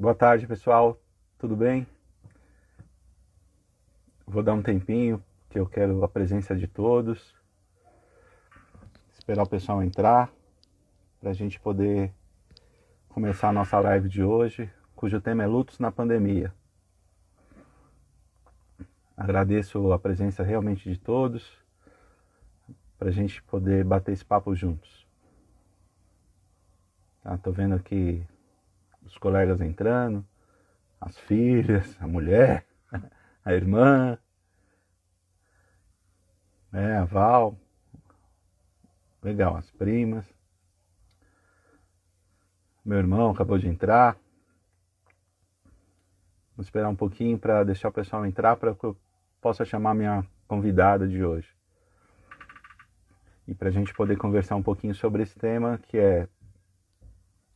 Boa tarde, pessoal. Tudo bem? Vou dar um tempinho, que eu quero a presença de todos. Esperar o pessoal entrar, para a gente poder começar a nossa live de hoje, cujo tema é Lutos na Pandemia. Agradeço a presença realmente de todos, para a gente poder bater esse papo juntos. Tô vendo aqui os colegas entrando, as filhas, a mulher, a irmã, a Val, legal, as primas. Meu irmão acabou de entrar. Vou esperar um pouquinho para deixar o pessoal entrar para que eu possa chamar minha convidada de hoje. E para a gente poder conversar um pouquinho sobre esse tema que é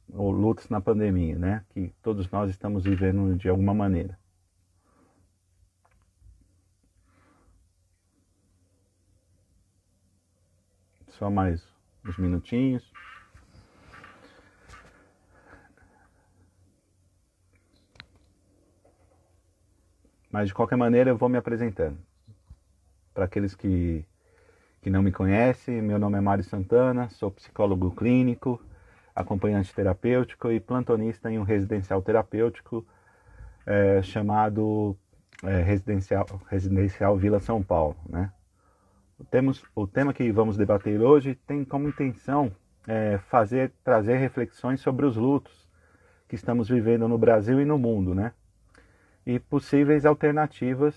o lutos na pandemia, né? Que todos nós estamos vivendo de alguma maneira. Só mais uns minutinhos. Mas de qualquer maneira eu vou me apresentando. Para aqueles que não me conhecem, meu nome é Mário Santana, sou psicólogo clínico, acompanhante terapêutico e plantonista em um residencial terapêutico chamado Residencial Vila São Paulo, né? O tema que vamos debater hoje tem como intenção trazer reflexões sobre os lutos que estamos vivendo no Brasil e no mundo, né? E possíveis alternativas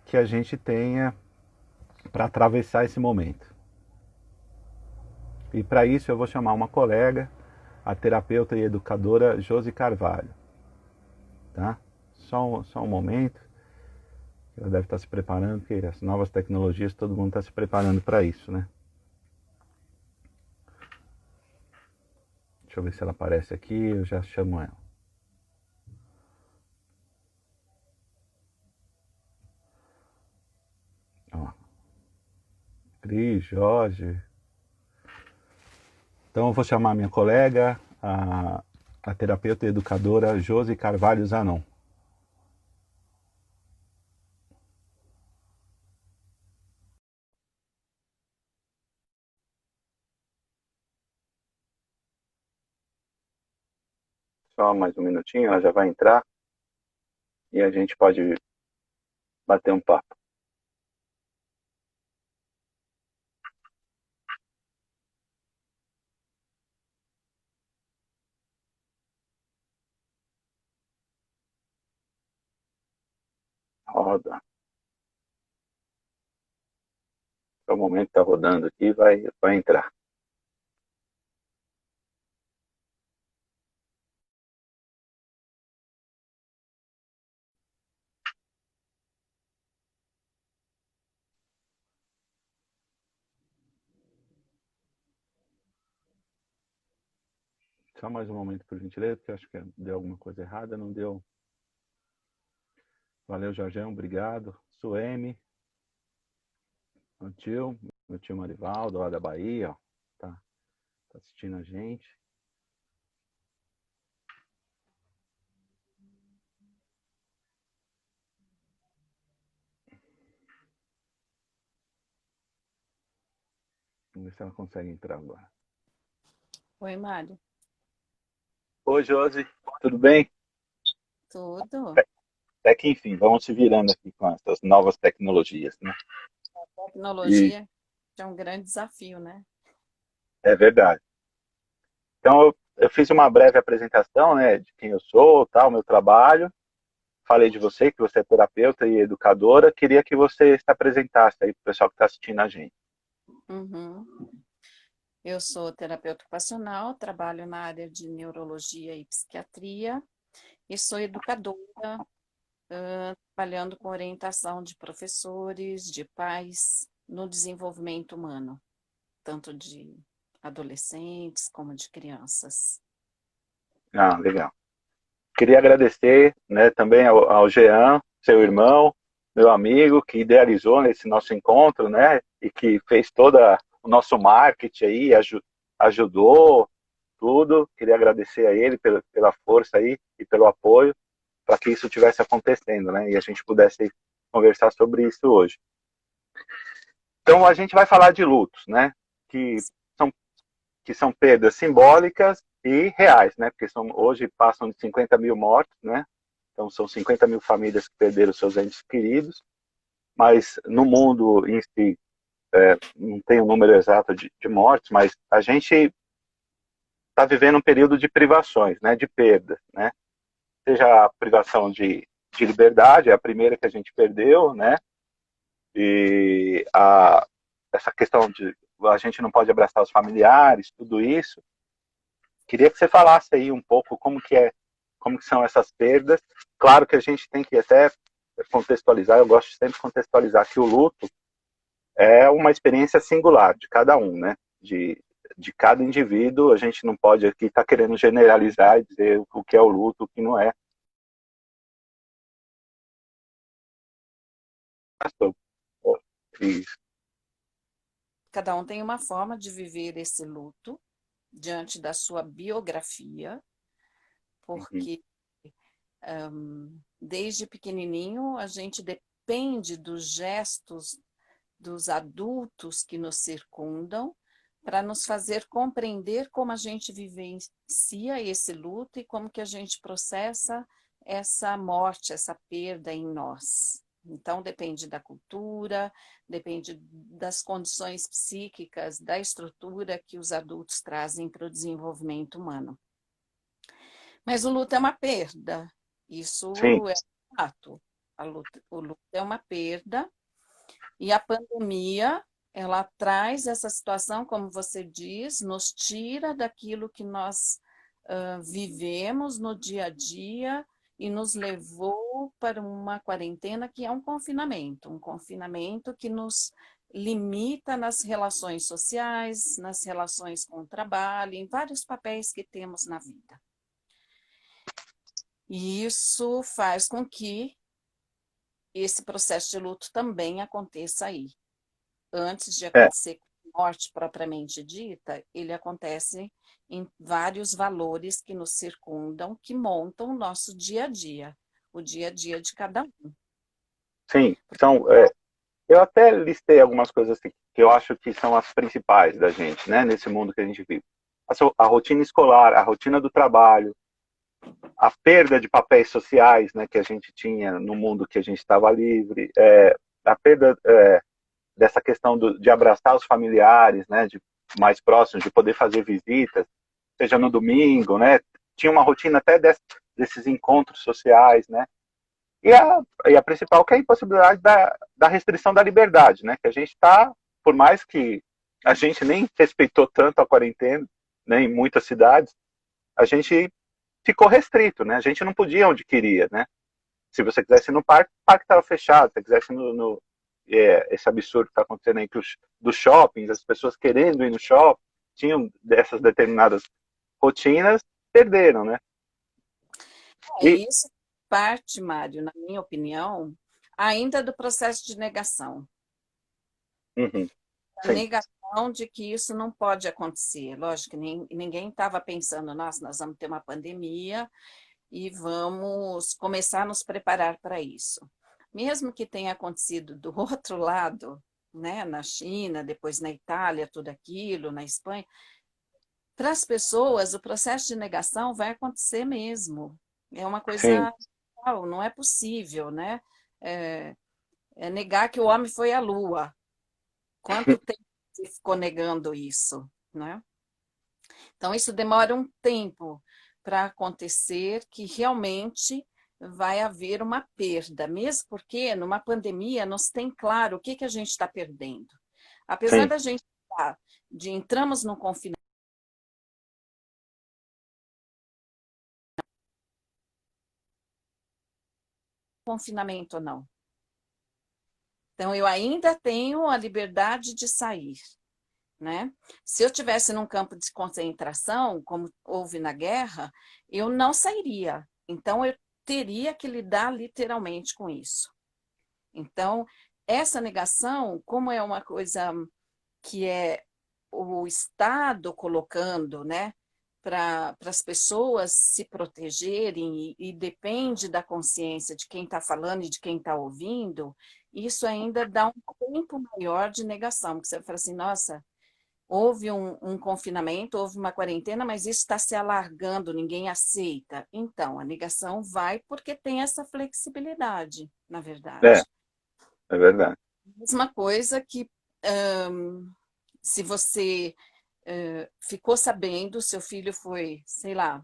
que a gente tenha para atravessar esse momento. E para isso eu vou chamar uma colega, a terapeuta e educadora Josi Carvalho. Tá? Só um momento. Ela deve estar se preparando, porque as novas tecnologias, todo mundo está se preparando para isso, né? Deixa eu ver se ela aparece aqui, eu já chamo ela. Ó. Cris, Jorge. Então eu vou chamar minha colega, a terapeuta e educadora Josi Carvalho Zanon. Só mais um minutinho, ela já vai entrar e a gente pode bater um papo. Roda. O momento está rodando aqui, vai entrar. Só mais um momento, por gentileza, porque eu acho que deu alguma coisa errada, não deu. Valeu, Jorgão, obrigado. Suemi, meu tio Marivaldo, lá da Bahia, ó, tá assistindo a gente. Vamos ver se ela consegue entrar agora. Oi, Mário. Oi, Josi, tudo bem? Tudo? Até que enfim, vamos se virando aqui com essas novas tecnologias, né? E Tecnologia é um grande desafio, né? é verdade. Então eu fiz uma breve apresentação, né, de quem eu sou, tal, meu trabalho. Falei de você, que você é terapeuta e educadora. Queria que você se apresentasse aí para o pessoal que está assistindo a gente. Uhum. Eu sou terapeuta ocupacional, trabalho na área de neurologia e psiquiatria e sou educadora, trabalhando com orientação de professores, de pais, no desenvolvimento humano, tanto de adolescentes como de crianças. Ah, legal. Queria agradecer, né, também ao Jean, seu irmão, meu amigo, que idealizou esse nosso encontro, né, e que fez todo o nosso marketing aí, ajudou tudo, queria agradecer a ele pela força aí e pelo apoio para que isso tivesse acontecendo, né? E a gente pudesse conversar sobre isso hoje. Então a gente vai falar de lutos, né? Que são, que são perdas simbólicas e reais, né? Porque hoje passam de 50 mil mortos, né? Então são 50 mil famílias que perderam seus entes queridos, mas no mundo em si, não tem o um número exato de mortes, mas a gente está vivendo um período de privações, né? De perdas, né? Seja a privação de liberdade, é a primeira que a gente perdeu, né? E essa questão de a gente não pode abraçar os familiares, tudo isso. Queria que você falasse aí um pouco como que são essas perdas. Claro que a gente tem que até contextualizar, eu gosto sempre de contextualizar que o luto é uma experiência singular de cada um, né? De cada indivíduo, a gente não pode aqui estar querendo generalizar e dizer o que é o luto, o que não é. Isso. Cada um tem uma forma de viver esse luto diante da sua biografia, Uhum. porque desde pequenininho a gente depende dos gestos dos adultos que nos circundam para nos fazer compreender como a gente vivencia esse luto e como que a gente processa essa morte, essa perda em nós. Então, depende da cultura, depende das condições psíquicas, da estrutura que os adultos trazem para o desenvolvimento humano. Mas o luto é uma perda, isso Sim, é um fato. O luto é uma perda, e a pandemia, ela traz essa situação, como você diz, nos tira daquilo que nós vivemos no dia a dia e nos levou para uma quarentena que é um confinamento que nos limita nas relações sociais, nas relações com o trabalho, em vários papéis que temos na vida. E isso faz com que esse processo de luto também aconteça aí. Antes de é, acontecer com a morte propriamente dita, ele acontece em vários valores que nos circundam, que montam o nosso dia a dia de cada um. sim. Então, eu até listei algumas coisas assim, que eu acho que são as principais da gente, né, nesse mundo que a gente vive. A rotina escolar, a rotina do trabalho, a perda de papéis sociais, né, que a gente tinha no mundo que a gente estava livre, a perda dessa questão de abraçar os familiares, né, de mais próximos, de poder fazer visitas, seja no domingo, né, tinha uma rotina até desses encontros sociais, né, e a principal que é a impossibilidade da restrição da liberdade, né, que a gente está, por mais que a gente nem respeitou tanto a quarentena, né, em muitas cidades, a gente ficou restrito, né, a gente não podia onde queria, né, se você quisesse ir no parque, o parque estava fechado, se você quisesse ir esse absurdo que está acontecendo aí dos shoppings, as pessoas querendo ir no shopping, tinham dessas determinadas rotinas, perderam, né? E, E isso parte, Mário, na minha opinião, ainda do processo de negação. uhum, A sim, negação de que isso não pode acontecer. Lógico que ninguém estava pensando, nossa, nós vamos ter uma pandemia e vamos começar a nos preparar para isso. Mesmo que tenha acontecido do outro lado, né, na China, depois na Itália, tudo aquilo, na Espanha, para as pessoas o processo de negação vai acontecer mesmo. É uma sim, coisa, não é possível, né? É, é negar que o homem foi à Lua. Quanto tempo se ficou negando isso, né? Então, isso demora um tempo para acontecer, que realmente vai haver uma perda, mesmo porque numa pandemia nos tem claro o que, que a gente está perdendo. Apesar sim, da gente de entramos no confinamento ou não. Então, eu ainda tenho a liberdade de sair, né? Se eu tivesse num campo de concentração, como houve na guerra, eu não sairia. Então, eu teria que lidar literalmente com isso. Então, essa negação, como é uma coisa que é o Estado colocando, né, para as pessoas se protegerem e depende da consciência de quem está falando e de quem está ouvindo, isso ainda dá um tempo maior de negação, porque você fala assim, nossa, houve um confinamento, houve uma quarentena, mas isso está se alargando, ninguém aceita. Então, a negação vai porque tem essa flexibilidade, na É, verdade. é verdade. Mesma coisa que se você ficou sabendo, seu filho foi, sei lá,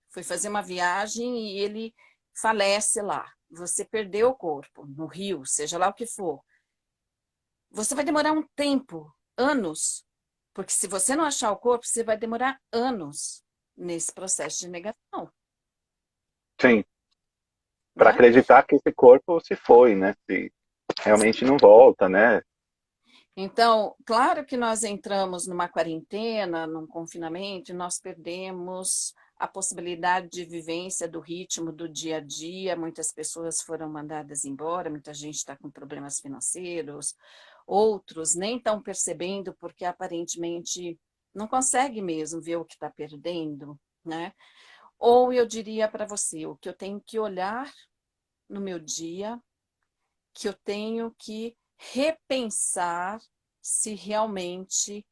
foi fazer uma viagem e ele falece lá. Você perdeu o corpo no rio, seja lá o que for. Você vai demorar um tempo, anos, porque se você não achar o corpo, você vai demorar anos nesse processo de negação, Sim, para né? acreditar que esse corpo se foi, né? Se realmente não volta, né? Então, claro que nós entramos numa quarentena, num confinamento, e nós perdemos a possibilidade de vivência do ritmo do dia a dia. Muitas pessoas foram mandadas embora, muita gente está com problemas financeiros, outros nem estão percebendo porque aparentemente não consegue mesmo ver o que está perdendo, né? Ou eu diria para você, o que eu tenho que olhar no meu dia, que eu tenho que repensar se realmente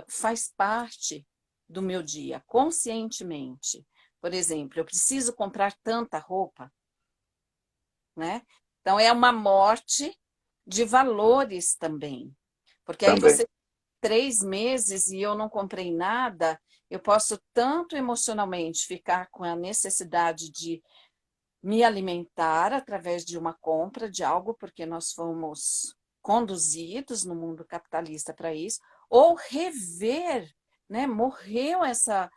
faz parte do meu dia, conscientemente. Por exemplo, eu preciso comprar tanta roupa, né? Então, é uma morte de valores também. Porque aí Também. você 3 meses e eu não comprei nada, eu posso tanto emocionalmente ficar com a necessidade de me alimentar através de uma compra de algo, porque nós fomos conduzidos no mundo capitalista para isso, ou rever, né? Morreu essa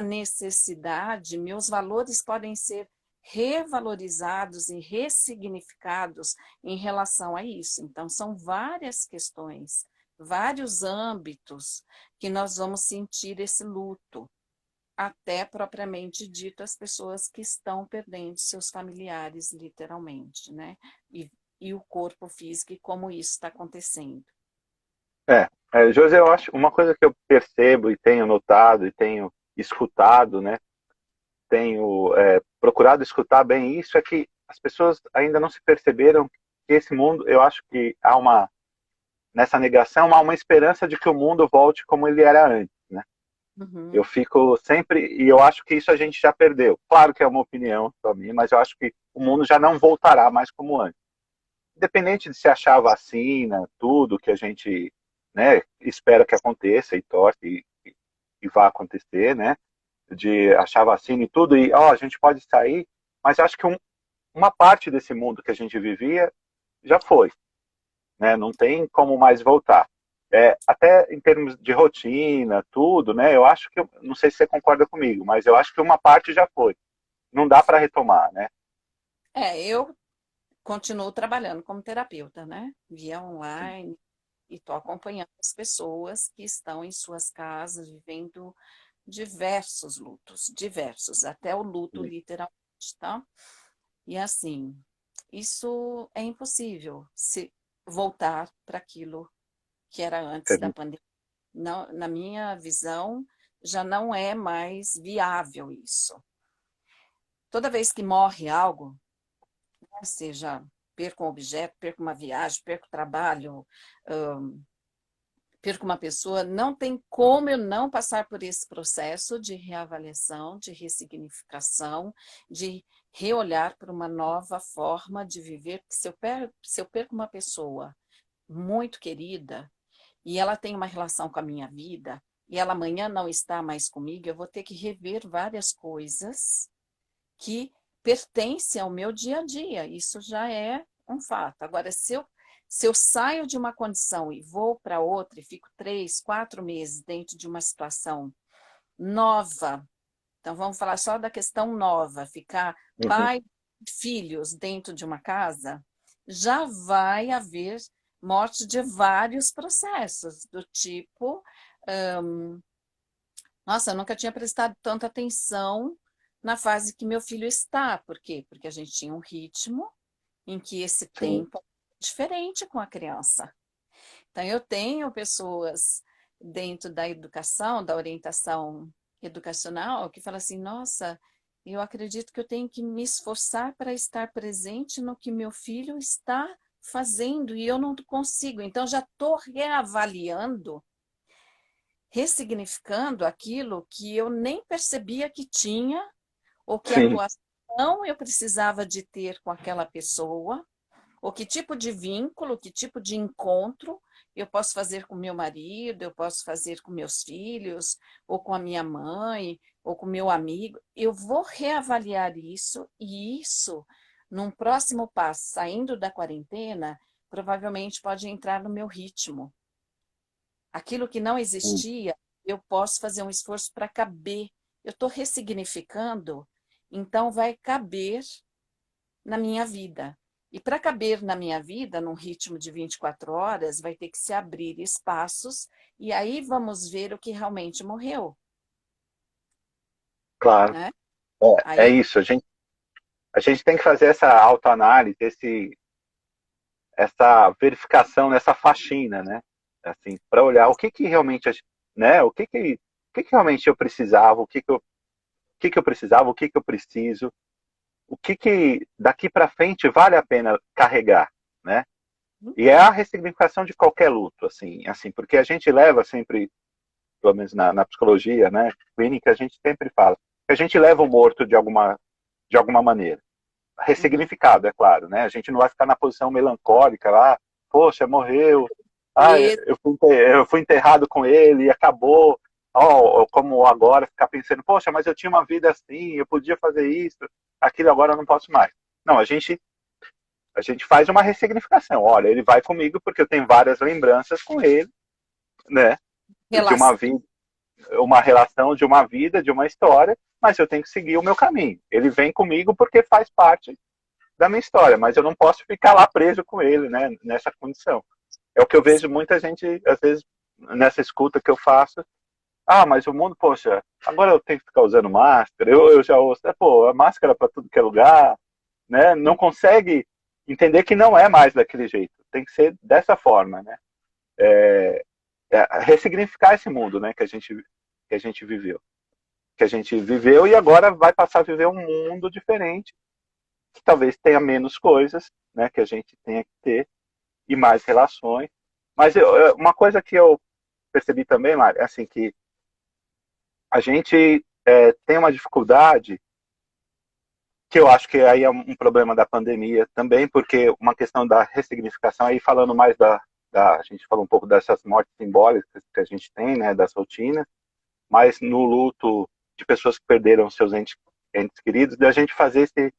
necessidade, meus valores podem ser revalorizados e ressignificados em relação a isso. Então, são várias questões, vários âmbitos que nós vamos sentir esse luto até propriamente dito as pessoas que estão perdendo seus familiares, literalmente, né? E o corpo físico e como isso está acontecendo. José, eu acho uma coisa que eu percebo e tenho notado e tenho escutado, né? Tenho procurado escutar bem isso, é que as pessoas ainda não se perceberam que esse mundo, eu acho que há uma, nessa negação, há uma esperança de que o mundo volte como ele era antes, né? Eu Uhum. fico sempre, e eu acho que isso a gente já perdeu. Claro que é uma opinião para mim, mas eu acho que o mundo já não voltará mais como antes. Independente de se achar a vacina, tudo que a gente, né, espera que aconteça e torce e vá acontecer, né? De achar vacina e tudo, e ó, a gente pode sair, mas acho que uma parte desse mundo que a gente vivia já foi, né? Não tem como mais voltar. Até em termos de rotina, tudo, né? Eu acho que, não sei se você concorda comigo, mas eu acho que uma parte já foi. Não dá para retomar, né? Eu continuo trabalhando como terapeuta, né? Via Sim, online, e estou acompanhando as pessoas que estão em suas casas vivendo diversos lutos, diversos, até o luto sim, literalmente, tá? E assim, isso é impossível se voltar para aquilo que era antes da pandemia. Não, na minha visão, já não é mais viável isso. Toda vez que morre algo, né, seja perco um objeto, perco uma viagem, perco trabalho, perco uma pessoa, não tem como eu não passar por esse processo de reavaliação, de ressignificação, de reolhar para uma nova forma de viver. Se eu perco uma pessoa muito querida e ela tem uma relação com a minha vida, e ela amanhã não está mais comigo, eu vou ter que rever várias coisas que pertencem ao meu dia a dia. Isso já é um fato. Agora, se eu saio de uma condição e vou para outra e fico 3, 4 meses dentro de uma situação nova, então vamos falar só da questão nova, ficar uhum, pai, filhos dentro de uma casa, já vai haver morte de vários processos, do tipo, nossa, eu nunca tinha prestado tanta atenção na fase que meu filho está. Por quê? Porque a gente tinha um ritmo em que esse sim, tempo é diferente com a criança. Então, eu tenho pessoas dentro da educação, da orientação educacional que fala assim, nossa, eu acredito que eu tenho que me esforçar para estar presente no que meu filho está fazendo e eu não consigo. Então, já estou reavaliando, ressignificando aquilo que eu nem percebia que tinha, ou que Sim, atuação eu precisava de ter com aquela pessoa, ou que tipo de vínculo, que tipo de encontro eu posso fazer com meu marido, eu posso fazer com meus filhos, ou com a minha mãe, ou com meu amigo. Eu vou reavaliar isso, e isso, num próximo passo, saindo da quarentena, provavelmente pode entrar no meu ritmo. Aquilo que não sim, existia, eu posso fazer um esforço para caber. Eu estou ressignificando, então vai caber na minha vida. E para caber na minha vida, num ritmo de 24 horas, vai ter que se abrir espaços, e aí vamos ver o que realmente morreu, claro. né? É Aí, isso, a gente tem que fazer essa autoanálise, essa verificação nessa faxina, né? Assim, para olhar o que que realmente, né? O que que realmente eu precisava, o que que eu precisava, o que que eu preciso, o que que daqui para frente vale a pena carregar, né? E é a ressignificação de qualquer luto, assim, porque a gente leva sempre, pelo menos na psicologia, né, clínica, a gente sempre fala que a gente leva o morto de alguma maneira. uhum. Ressignificado, é claro, né? A gente não vai ficar na posição melancólica lá, poxa, morreu, ah, E eu fui enterrado com ele e acabou. Oh, como agora ficar pensando, poxa, mas eu tinha uma vida assim, eu podia fazer isso, aquilo agora eu não posso mais. Não, a gente faz uma ressignificação. Olha, ele vai comigo porque eu tenho várias lembranças com ele, né? De uma relação. vida, uma relação, de uma vida, de uma história, mas eu tenho que seguir o meu caminho. Ele vem comigo porque faz parte da minha história, mas eu não posso ficar lá preso com ele, né? Nessa condição. É o que eu vejo muita gente, às vezes, nessa escuta que eu faço. Ah, mas o mundo, poxa, agora eu tenho que ficar usando máscara, eu já ouço, pô, a máscara para tudo que é lugar, né? Não consegue entender que não é mais daquele jeito, tem que ser dessa forma, né? Ressignificar esse mundo, né? Que a gente viveu, e agora vai passar a viver um mundo diferente, que talvez tenha menos coisas, né? Que a gente tenha que ter e mais relações. Mas uma coisa que eu percebi também, Mari, é assim que a gente tem uma dificuldade que eu acho que aí é um problema da pandemia também, porque uma questão da ressignificação, aí falando mais a gente falou um pouco dessas mortes simbólicas que a gente tem, né, das rotinas, mas no luto de pessoas que perderam seus entes queridos, da gente fazer esse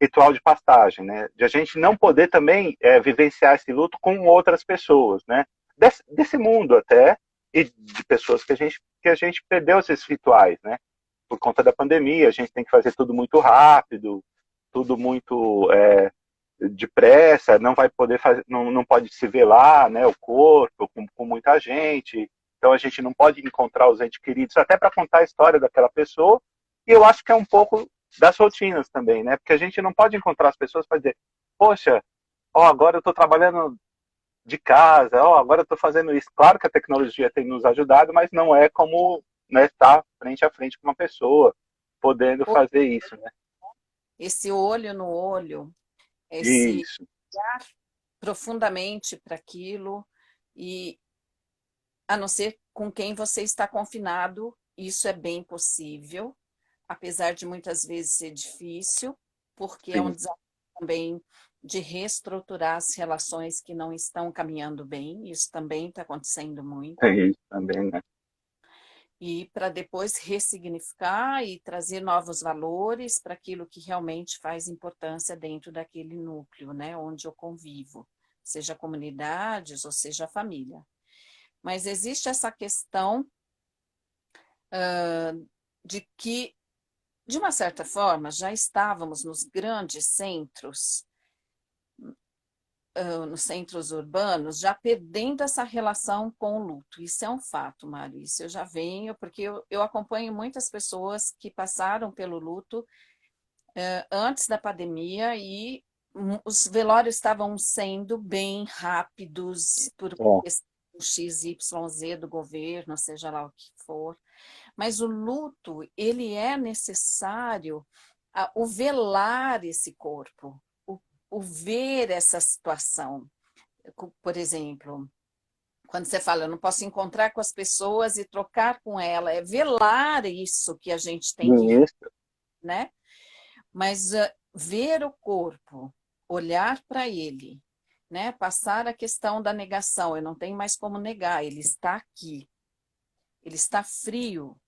ritual de passagem, né, de a gente não poder também vivenciar esse luto com outras pessoas, né, desse mundo até, e de pessoas que a gente perdeu esses rituais, né, por conta da pandemia, a gente tem que fazer tudo muito rápido, tudo muito depressa, não vai poder fazer, não pode se velar, né, o corpo com muita gente, então a gente não pode encontrar os entes queridos até para contar a história daquela pessoa, e eu acho que é um pouco das rotinas também, né, porque a gente não pode encontrar as pessoas para dizer, poxa, ó, agora eu estou trabalhando de casa, ó, agora eu estou fazendo isso. Claro que a tecnologia tem nos ajudado, mas não é como, né, estar frente a frente com uma pessoa, podendo fazer isso, né? Esse olho no olho, esse Isso, olhar profundamente para aquilo, e a não ser com quem você está confinado, isso é bem possível, apesar de muitas vezes ser difícil, porque é um sim, desafio também de reestruturar as relações que não estão caminhando bem, isso também está acontecendo muito, tem isso também, né? e para depois ressignificar e trazer novos valores para aquilo que realmente faz importância dentro daquele núcleo, né, onde eu convivo, seja comunidades ou seja família. Mas existe essa questão de que, de uma certa forma, já estávamos nos grandes centros, nos centros urbanos, já perdendo essa relação com o luto. Isso é um fato, Maurício. Eu já venho, porque eu acompanho muitas pessoas que passaram pelo luto antes da pandemia os velórios estavam sendo bem rápidos por Bom, XYZ do governo, seja lá o que for. Mas o luto, ele é necessário, o velar esse corpo, o ver essa situação. Por exemplo, quando você fala, eu não posso encontrar com as pessoas e trocar com ela, é velar isso que a gente tem que, Isso. né? Mas ver o corpo, olhar para ele, né? Passar a questão da negação, eu não tenho mais como negar, ele está aqui, ele está frio.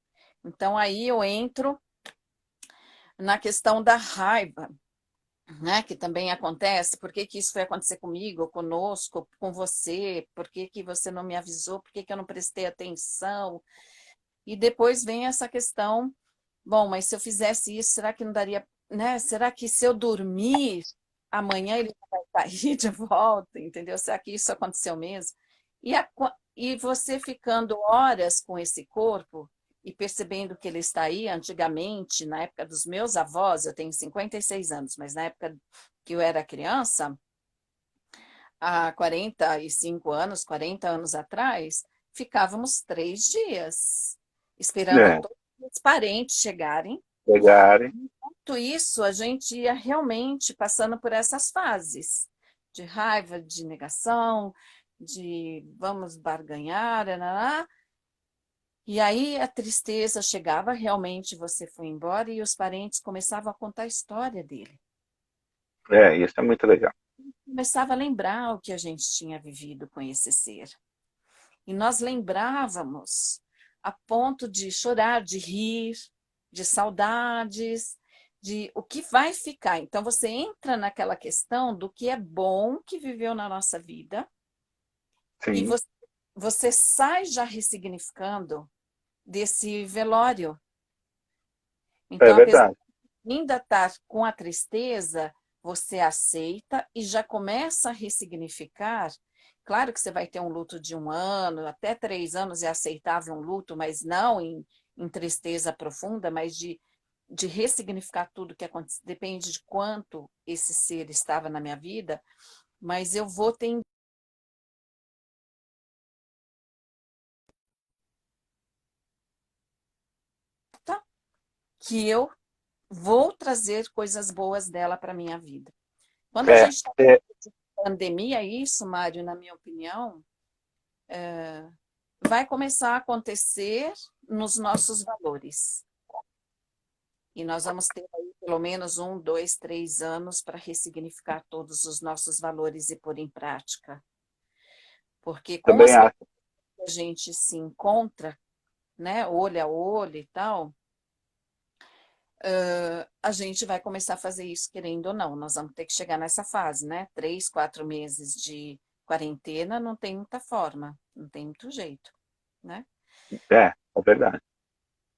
Então aí eu entro na questão da raiva, né, que também acontece. Por que que isso foi acontecer comigo, conosco, com você? Por que que você não me avisou? Por que que eu não prestei atenção? E depois vem essa questão, bom, mas se eu fizesse isso, será que não daria, né? Será que se eu dormir, amanhã ele vai cair de volta, entendeu? Será que isso aconteceu mesmo? E você ficando horas com esse corpo e percebendo que ele está aí, antigamente, na época dos meus avós, eu tenho 56 anos, mas na época que eu era criança, há 45 anos, 40 anos atrás, ficávamos 3 dias esperando É, todos os parentes chegarem. pegarem. Enquanto isso, a gente ia realmente passando por essas fases de raiva, de negação, de vamos barganhar, nananã. E aí a tristeza chegava, realmente você foi embora e os parentes começavam a contar a história dele. É, isso é muito legal. Começava a lembrar o que a gente tinha vivido com esse ser. E nós lembrávamos a ponto de chorar, de rir, de saudades, de o que vai ficar. Então você entra naquela questão do que é bom que viveu na nossa vida e Sim, você sai já ressignificando desse velório. é Então, apesar verdade. de ainda estar com a tristeza, você aceita e já começa a ressignificar. Claro que você vai ter um luto de 1 ano, até 3 anos é aceitável um luto, mas não em tristeza profunda, mas de ressignificar tudo que acontece. Depende de quanto esse ser estava na minha vida, mas eu vou ter que eu vou trazer coisas boas dela para a minha vida. Quando a É, gente está é, em pandemia, isso, Mário, na minha opinião, vai começar a acontecer nos nossos valores. E nós vamos ter aí pelo menos 1, 2, 3 anos para ressignificar todos os nossos valores e pôr em prática. Porque com também as pessoas acho. que a gente se encontra, né, olho a olho e tal, a gente vai começar a fazer isso querendo ou não. Nós vamos ter que chegar nessa fase, né? 3, 4 meses de quarentena não tem muita forma, não tem muito jeito, né? É verdade.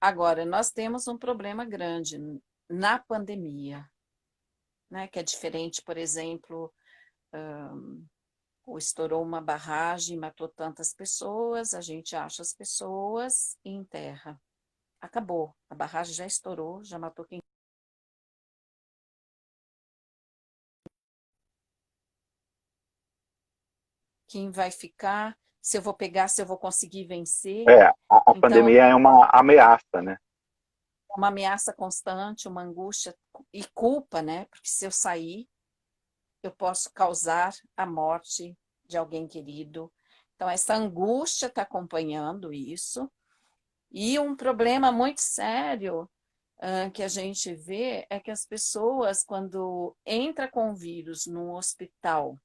Agora, nós temos um problema grande na pandemia, né? Que é diferente, por exemplo, ou estourou uma barragem, matou tantas pessoas, a gente acha as pessoas e enterra. Acabou, a barragem já estourou, já matou quem vai ficar, se eu vou pegar, se eu vou conseguir vencer. É, a Então, pandemia é uma ameaça, né? é uma ameaça constante, uma angústia e culpa, né? Porque se eu sair, eu posso causar a morte de alguém querido. Então, essa angústia está acompanhando isso. E um problema muito sério que a gente vê é que as pessoas, quando entra com o vírus no hospital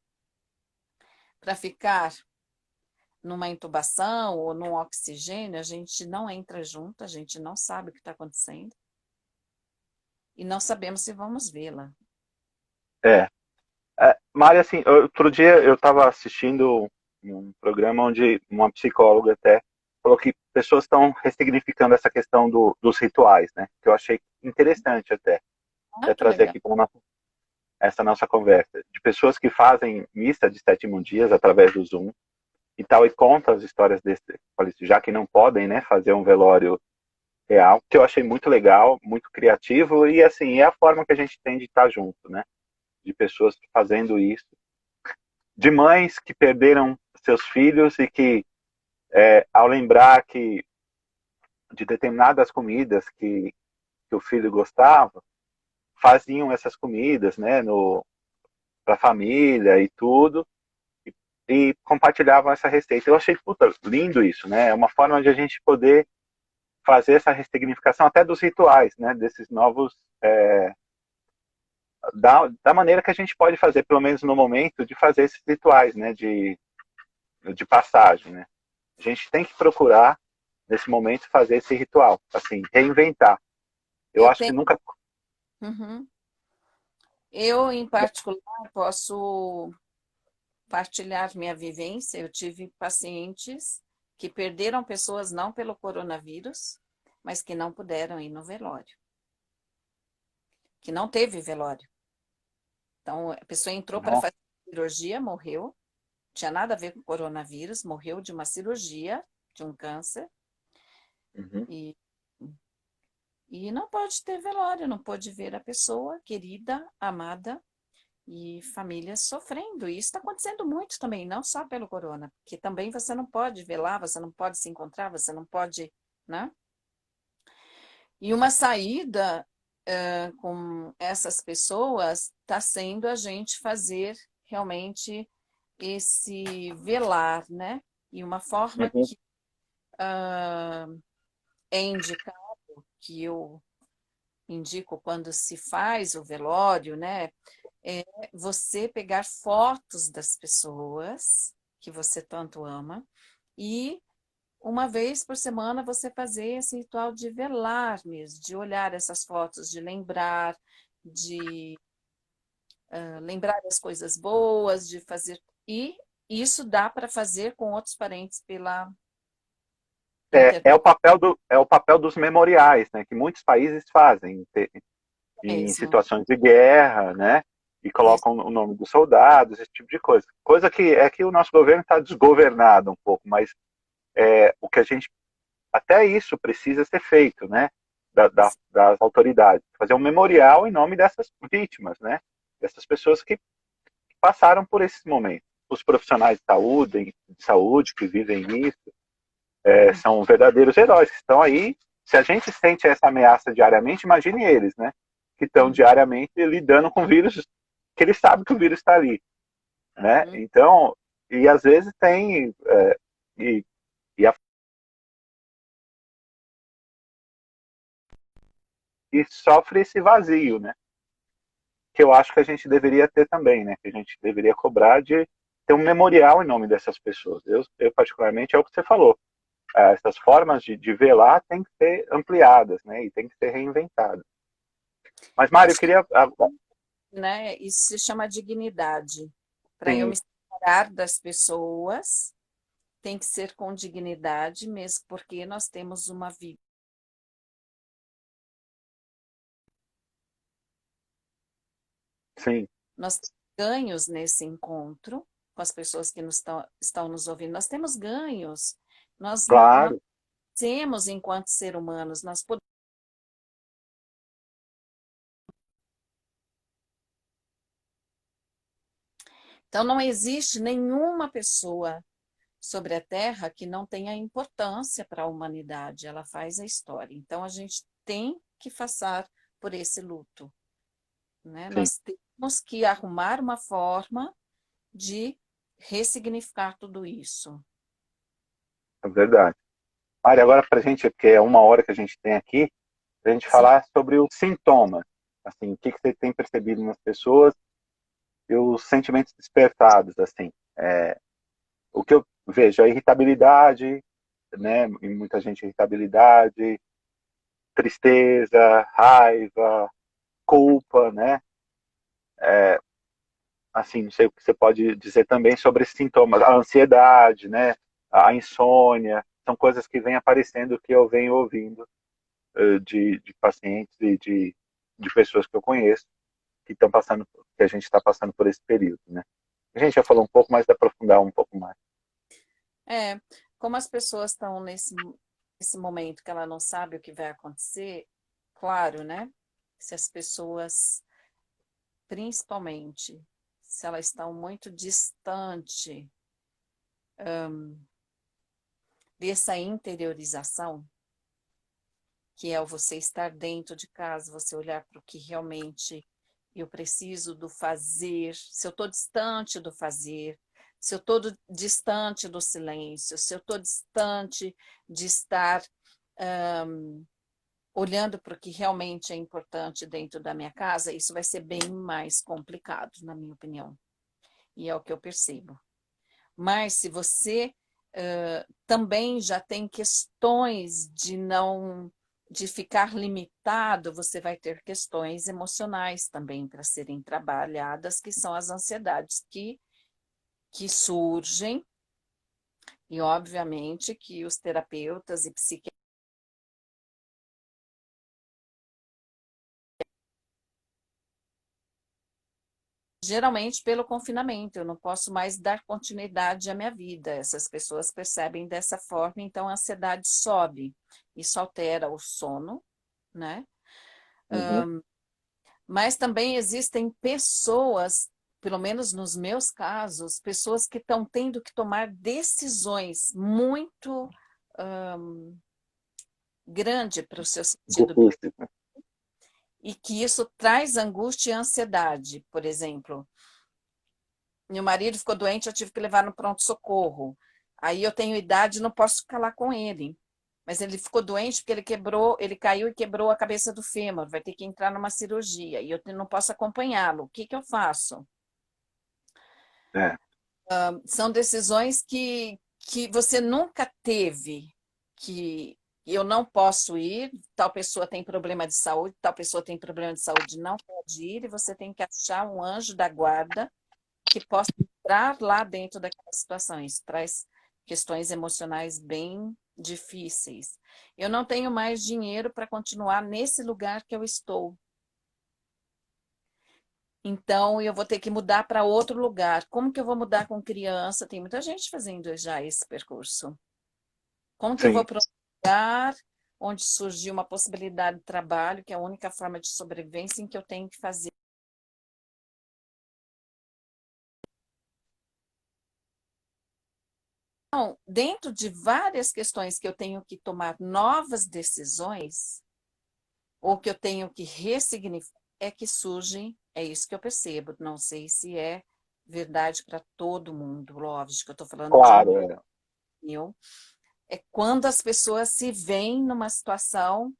para ficar numa intubação ou num oxigênio, a gente não entra junto, a gente não sabe o que está acontecendo e não sabemos se vamos vê-la. É. Mari, assim, outro dia eu estava assistindo um programa onde uma psicóloga até falou que pessoas estão ressignificando essa questão dos rituais, né? Que eu achei interessante Ah, até que trazer legal. aqui para essa nossa conversa. De pessoas que fazem missa de 7 dias através do Zoom e tal, e contam as histórias desse, já que não podem, né, fazer um velório real, que eu achei muito legal, muito criativo, e assim, é a forma que a gente tem de estar junto, né? De pessoas fazendo isso, de mães que perderam seus filhos e que ao lembrar que de determinadas comidas que o filho gostava, faziam essas comidas, né, para a família e tudo, e compartilhavam essa receita. Eu achei, puta, lindo isso, né? É uma forma de a gente poder fazer essa ressignificação até dos rituais, né? Desses novos, da maneira que a gente pode fazer, pelo menos no momento, de fazer esses rituais, né? De passagem, né? A gente tem que procurar, nesse momento, fazer esse ritual, assim, reinventar. Eu Eu acho que tenho, nunca... uhum. Eu, em particular, posso partilhar minha vivência. Eu tive pacientes que perderam pessoas não pelo coronavírus, mas que não puderam ir no velório, que não teve velório. Então, a pessoa entrou para Não. fazer cirurgia, morreu, tinha nada a ver com coronavírus, morreu de uma cirurgia, de um câncer, Uhum. e, e não pode ter velório, não pode ver a pessoa querida, amada, e famílias sofrendo. E isso está acontecendo muito também, não só pelo corona, porque também você não pode velar, você não pode se encontrar, você não pode, né? E uma saída com essas pessoas está sendo a gente fazer realmente esse velar, né? E uma forma Uhum. que é indicado, que eu indico quando se faz o velório, né? É você pegar fotos das pessoas que você tanto ama e uma vez por semana você fazer esse ritual de velar mesmo, de olhar essas fotos, de lembrar, de lembrar das coisas boas, de fazer. E isso dá para fazer com outros parentes pela internet. É o papel dos memoriais, né? Que muitos países fazem em Mesmo. situações de guerra, né? E Isso. colocam o nome dos soldados, esse tipo de coisa. Coisa que é que o nosso governo está desgovernado um pouco, mas o que a gente até isso precisa ser feito, né? Das autoridades, fazer um memorial em nome dessas vítimas, né? Dessas pessoas que passaram por esses momentos. Os profissionais de saúde que vivem isso, são verdadeiros heróis que estão aí. Se a gente sente essa ameaça diariamente, imagine eles, né? Que estão Uhum. diariamente lidando com vírus, que eles sabem que o vírus está ali, né? Uhum. Então, e às vezes tem e, e, e sofre esse vazio, né? Que eu acho que a gente deveria ter também, né? Que a gente deveria cobrar de ter um memorial em nome dessas pessoas. Eu particularmente, é o que você falou. Essas formas de velar têm que ser ampliadas, né? E tem que ser reinventadas. Mas, Mário, eu Acho que, queria. né, isso se chama dignidade. Para eu Sim, me separar das pessoas, tem que ser com dignidade, mesmo porque nós temos uma vida. sim, Nós temos ganhos nesse encontro com as pessoas que estão nos ouvindo. Nós temos ganhos. Nós claro, temos, enquanto ser humanos, nós podemos. Então, não existe nenhuma pessoa sobre a Terra que não tenha importância para a humanidade. Ela faz a história. Então, a gente tem que passar por esse luto, né? sim, Nós temos que arrumar uma forma de ressignificar tudo isso. é verdade. Mário, agora para a gente, porque é uma hora que a gente tem aqui, para a gente Sim. falar sobre os sintomas. Assim, o que você tem percebido nas pessoas e os sentimentos despertados, assim. O que eu vejo, a irritabilidade, né? Em muita gente, irritabilidade, tristeza, raiva, culpa, né? Assim, não sei o que você pode dizer também sobre esses sintomas, a ansiedade, né? A insônia, são coisas que vêm aparecendo que eu venho ouvindo de pacientes e de pessoas que eu conheço que estão passando, que a gente está passando por esse período, né? A gente já falou um pouco, mas dá para aprofundar um pouco mais. É, como as pessoas estão nesse momento que ela não sabe o que vai acontecer, claro, né? Se as pessoas, principalmente, se elas estão muito distante dessa interiorização, que é o você estar dentro de casa, você olhar para o que realmente eu preciso do fazer, se eu estou distante do fazer, se eu estou distante do silêncio, se eu estou distante de estar olhando para o que realmente é importante dentro da minha casa, isso vai ser bem mais complicado, na minha opinião. E é o que eu percebo. Mas se você também já tem questões de ficar limitado, você vai ter questões emocionais também para serem trabalhadas, que são as ansiedades que surgem, e obviamente que os terapeutas e psiquiatras geralmente pelo confinamento, eu não posso mais dar continuidade à minha vida. Essas pessoas percebem dessa forma, então a ansiedade sobe. Isso altera o sono, né? Uhum. Mas também existem pessoas, pelo menos nos meus casos, pessoas que estão tendo que tomar decisões muito grandes para o seu sentido Difícil, né? e que isso traz angústia e ansiedade. Por exemplo, meu marido ficou doente, eu tive que levar no pronto-socorro. Aí eu tenho idade, não posso ficar lá com ele. Mas ele ficou doente porque ele caiu e quebrou a cabeça do fêmur, vai ter que entrar numa cirurgia e eu não posso acompanhá-lo. O que que eu faço? É, São decisões que você nunca teve, que eu não posso ir, tal pessoa tem problema de saúde, tal pessoa tem problema de saúde, não pode ir, e você tem que achar um anjo da guarda que possa entrar lá dentro daquelas situações. Traz questões emocionais bem difíceis. Eu não tenho mais dinheiro para continuar nesse lugar que eu estou. Então, eu vou ter que mudar para outro lugar. Como que eu vou mudar com criança? Tem muita gente fazendo já esse percurso. Como que eu vou sim. para um lugar onde surgiu uma possibilidade de trabalho, que é a única forma de sobrevivência em que eu tenho que fazer? Então, dentro de várias questões que eu tenho que tomar novas decisões, ou que eu tenho que ressignificar, é que surgem, é isso que eu percebo. Não sei se é verdade para todo mundo, lógico, eu estou falando de Claro, mim. é. É quando as pessoas se veem numa situação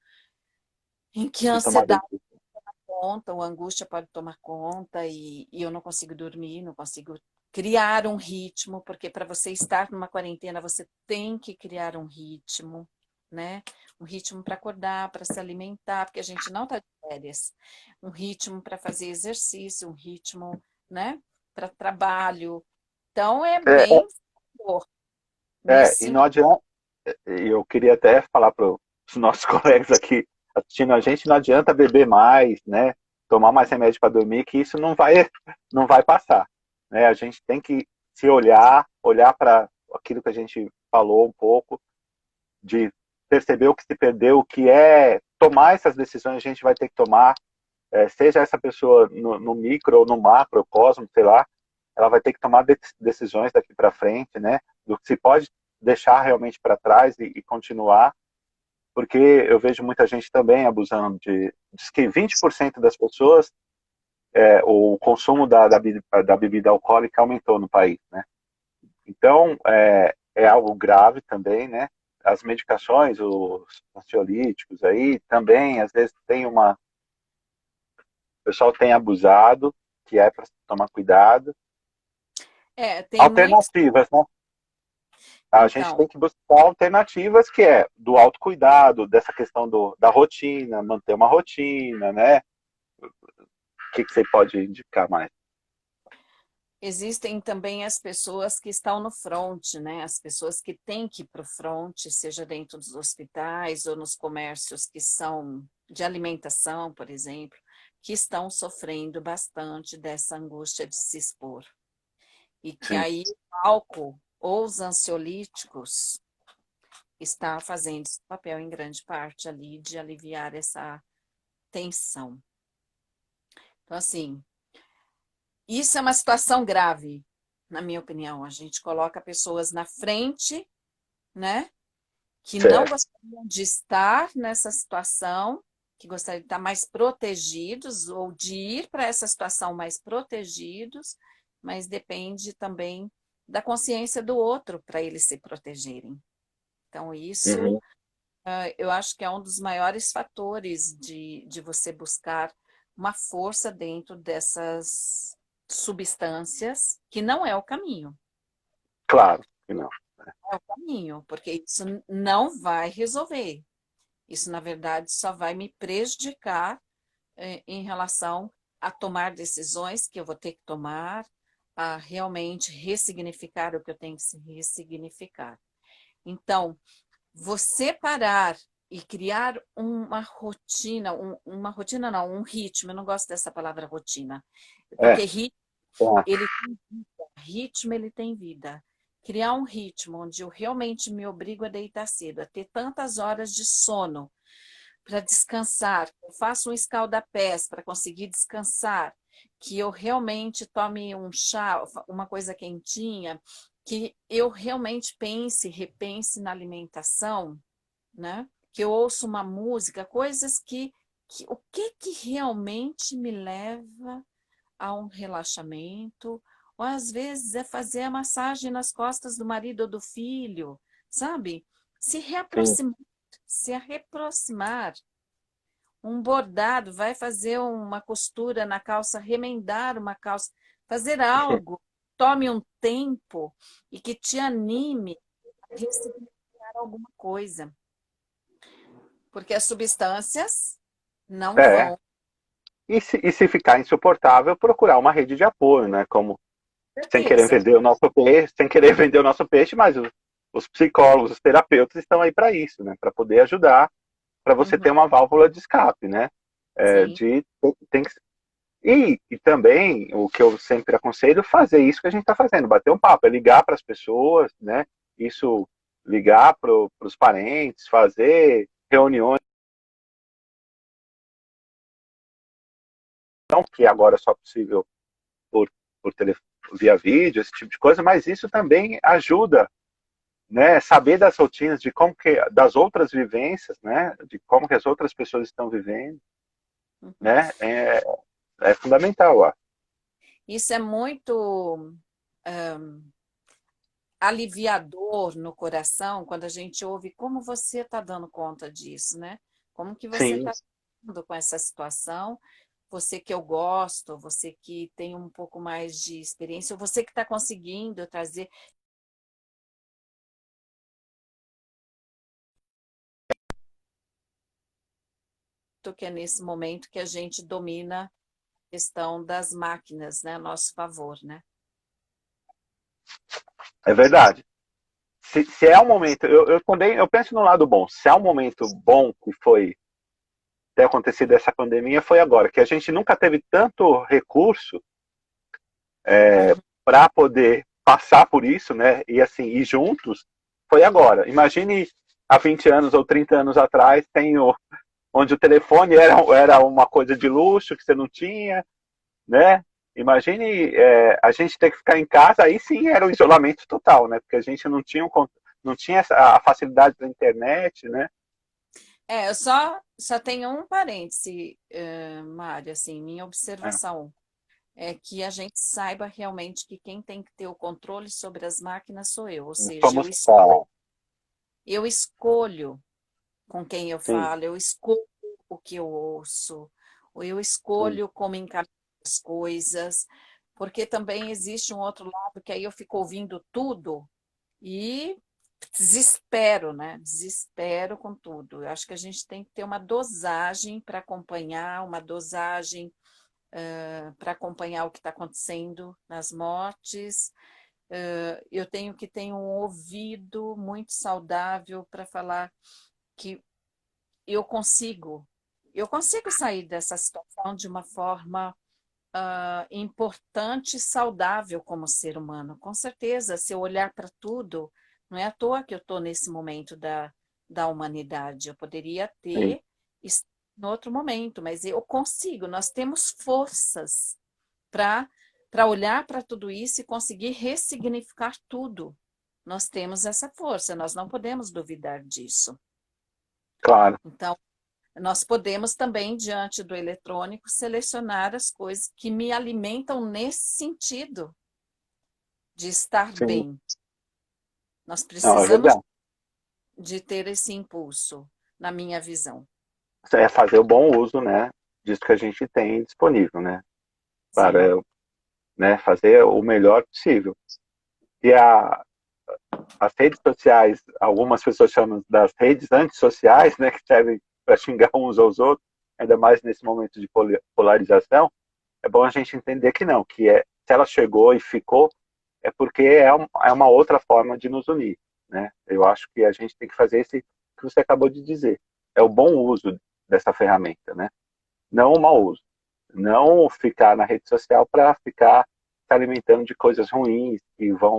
em que a De tomar ansiedade decisão. conta, ou a angústia pode tomar conta, e eu não consigo dormir, não consigo criar um ritmo, porque para você estar numa quarentena, você tem que criar um ritmo, né? Um ritmo para acordar, para se alimentar, porque a gente não está de férias. Um ritmo para fazer exercício, um ritmo, né? Para trabalho. Então, é É, bem nesse e sentido. não adianta, eu queria até falar para os nossos colegas aqui assistindo a gente, não adianta beber mais, né? Tomar mais remédio para dormir, que isso não vai passar, né? A gente tem que se olhar para aquilo que a gente falou um pouco, de perceber o que se perdeu, o que é tomar essas decisões, a gente vai ter que tomar, seja essa pessoa no micro ou no macrocosmo, sei lá, ela vai ter que tomar decisões daqui para frente, né? Do que se pode deixar realmente para trás e continuar, porque eu vejo muita gente também abusando diz que 20% das pessoas, o consumo da bebida alcoólica aumentou no país, né? Então, é algo grave também, né? As medicações, os ansiolíticos aí, também, às vezes, o pessoal tem abusado, que é para tomar cuidado. Tem muitos. Alternativas, né? A gente Então, tem que buscar alternativas que é do autocuidado, dessa questão da rotina, manter uma rotina, né? O que você pode indicar mais? existem também as pessoas que estão no front, né? As pessoas que têm que ir para o front, seja dentro dos hospitais ou nos comércios que são de alimentação, por exemplo, que estão sofrendo bastante dessa angústia de se expor. E que Sim. aí o álcool ou os ansiolíticos está fazendo esse papel em grande parte ali de aliviar essa tensão. Então, assim, isso é uma situação grave, na minha opinião. A gente coloca pessoas na frente, né? que não Certo. gostariam de estar nessa situação, que gostariam de estar mais protegidos ou de ir para essa situação mais protegidos, mas depende também da consciência do outro para eles se protegerem. Então, isso Uhum. eu acho que é um dos maiores fatores de você buscar uma força dentro dessas substâncias, que não é o caminho, né? Claro que não. Não é o caminho, porque isso não vai resolver. Isso, na verdade, só vai me prejudicar em relação a tomar decisões que eu vou ter que tomar, a realmente ressignificar o que eu tenho que se ressignificar. Então, você parar e criar uma rotina, uma rotina não, um ritmo, eu não gosto dessa palavra rotina, porque É, ritmo, tá. ele tem vida, ritmo, ele tem vida. Criar um ritmo onde eu realmente me obrigo a deitar cedo, a ter tantas horas de sono para descansar, eu faço um escaldapés para conseguir descansar, que eu realmente tome um chá, uma coisa quentinha, que eu realmente pense, repense na alimentação, né? Que eu ouço uma música, coisas que o que realmente me leva a um relaxamento, ou às vezes é fazer a massagem nas costas do marido ou do filho, sabe? Se Sim. reaproximar, se reaproximar. Um bordado, vai fazer uma costura na calça, remendar uma calça, fazer algo, tome um tempo e que te anime a ressignificar alguma coisa. Porque as substâncias não É. vão. E se ficar insuportável, procurar uma rede de apoio, né? Como sem querer Certeza. vender o nosso peixe, sem querer vender o nosso peixe, mas os psicólogos, os terapeutas estão aí para isso, né? Para poder ajudar, para você Uhum, ter uma válvula de escape, né? sim. Tem que, e também o que eu sempre aconselho fazer isso que a gente está fazendo, bater um papo, é ligar para as pessoas, né? Isso, ligar para os parentes, fazer reuniões, não que agora é só possível por, por telefone, via vídeo, esse tipo de coisa, mas isso também ajuda, né? Saber das rotinas, de como que, das outras vivências, né? De como que as outras pessoas estão vivendo, Uhum. né? É fundamental, ó. Isso é muito aliviador no coração quando a gente ouve como você está dando conta disso, né? Como que você Sim, está lidando com essa situação? Você que eu gosto, você que tem um pouco mais de experiência, você que está conseguindo trazer, que é nesse momento que a gente domina a questão das máquinas, né? A nosso favor, né? é verdade. Se é um momento, eu também eu penso no lado bom. Se é um momento bom que foi ter acontecido essa pandemia, foi agora, que a gente nunca teve tanto recurso Uhum. para poder passar por isso, né? E assim, ir juntos, foi agora. Imagine há 20 anos ou 30 anos atrás, onde o telefone era uma coisa de luxo que você não tinha, né? Imagine a gente ter que ficar em casa, aí sim era o isolamento total, né? Porque a gente não tinha a facilidade da internet, né? É, eu só tenho um parêntese, Mário, assim, minha É, observação é que a gente saiba realmente que quem tem que ter o controle sobre as máquinas sou eu, ou seja, somos, eu escolho com quem eu sim, falo, eu escolho o que eu ouço, ou eu sim, escolho como encarar as coisas, porque também existe um outro lado que aí eu fico ouvindo tudo e desespero, né? Desespero com tudo. Eu acho que a gente tem que ter uma dosagem para acompanhar, uma dosagem para acompanhar o que está acontecendo nas mortes. Eu tenho que ter um ouvido muito saudável para falar que eu consigo, eu consigo sair dessa situação de uma forma importante e saudável como ser humano. Com certeza, se eu olhar para tudo, não é à toa que eu estou nesse momento da humanidade. Eu poderia sim. ter em outro momento, mas eu consigo, nós temos forças para olhar para tudo isso e conseguir ressignificar tudo. nós temos essa força, nós não podemos duvidar disso. Claro, Então, nós podemos também, diante do eletrônico, selecionar as coisas que me alimentam nesse sentido de estar sim. bem. Nós Não, é precisamos verdade. de ter esse impulso, na minha visão. É fazer o bom uso, né, disso que a gente tem disponível, né, Sim. para, né, fazer o melhor possível. E as redes sociais, algumas pessoas chamam das redes antissociais, né, que servem para xingar uns aos outros, ainda mais nesse momento de polarização, é bom a gente entender que não, que se ela chegou e ficou, é porque é uma outra forma de nos unir, né? Eu acho que a gente tem que fazer esse que você acabou de dizer, é o bom uso dessa ferramenta, né? Não o mau uso. Não ficar na rede social para ficar se alimentando de coisas ruins que vão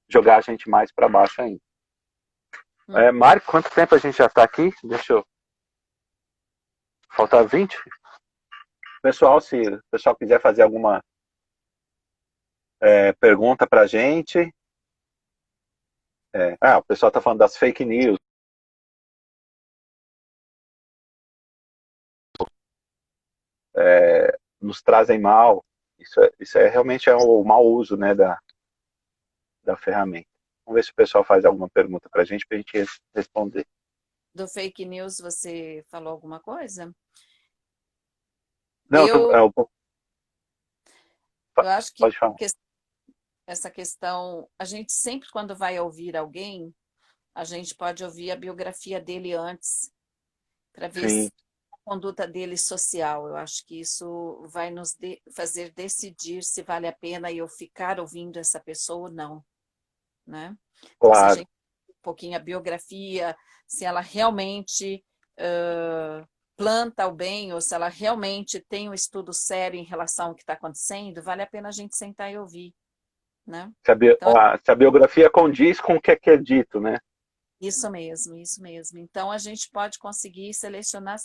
jogar a gente mais para baixo ainda. Hum. Mário, quanto tempo a gente já está aqui? Deixa eu. Falta 20. Pessoal, se o pessoal quiser fazer alguma pergunta para a gente. O pessoal está falando das fake news. Nos trazem mal. Isso realmente é o mau uso, né, da ferramenta. Vamos ver se o pessoal faz alguma pergunta para a gente responder. Do fake news, você falou alguma coisa? Não, Eu, eu acho que pode falar. essa questão, a gente sempre quando vai ouvir alguém, a gente pode ouvir a biografia dele antes, para ver Sim, se a conduta dele social. Eu acho que isso vai nos fazer decidir se vale a pena eu ficar ouvindo essa pessoa ou não, né? Então, se a claro. gente um pouquinho a biografia, se ela realmente planta o bem, ou se ela realmente tem um estudo sério em relação ao que está acontecendo, vale a pena a gente sentar e ouvir, né? Então, Se a biografia condiz com o que é dito, né? isso mesmo, isso mesmo. Então, a gente pode conseguir selecionar.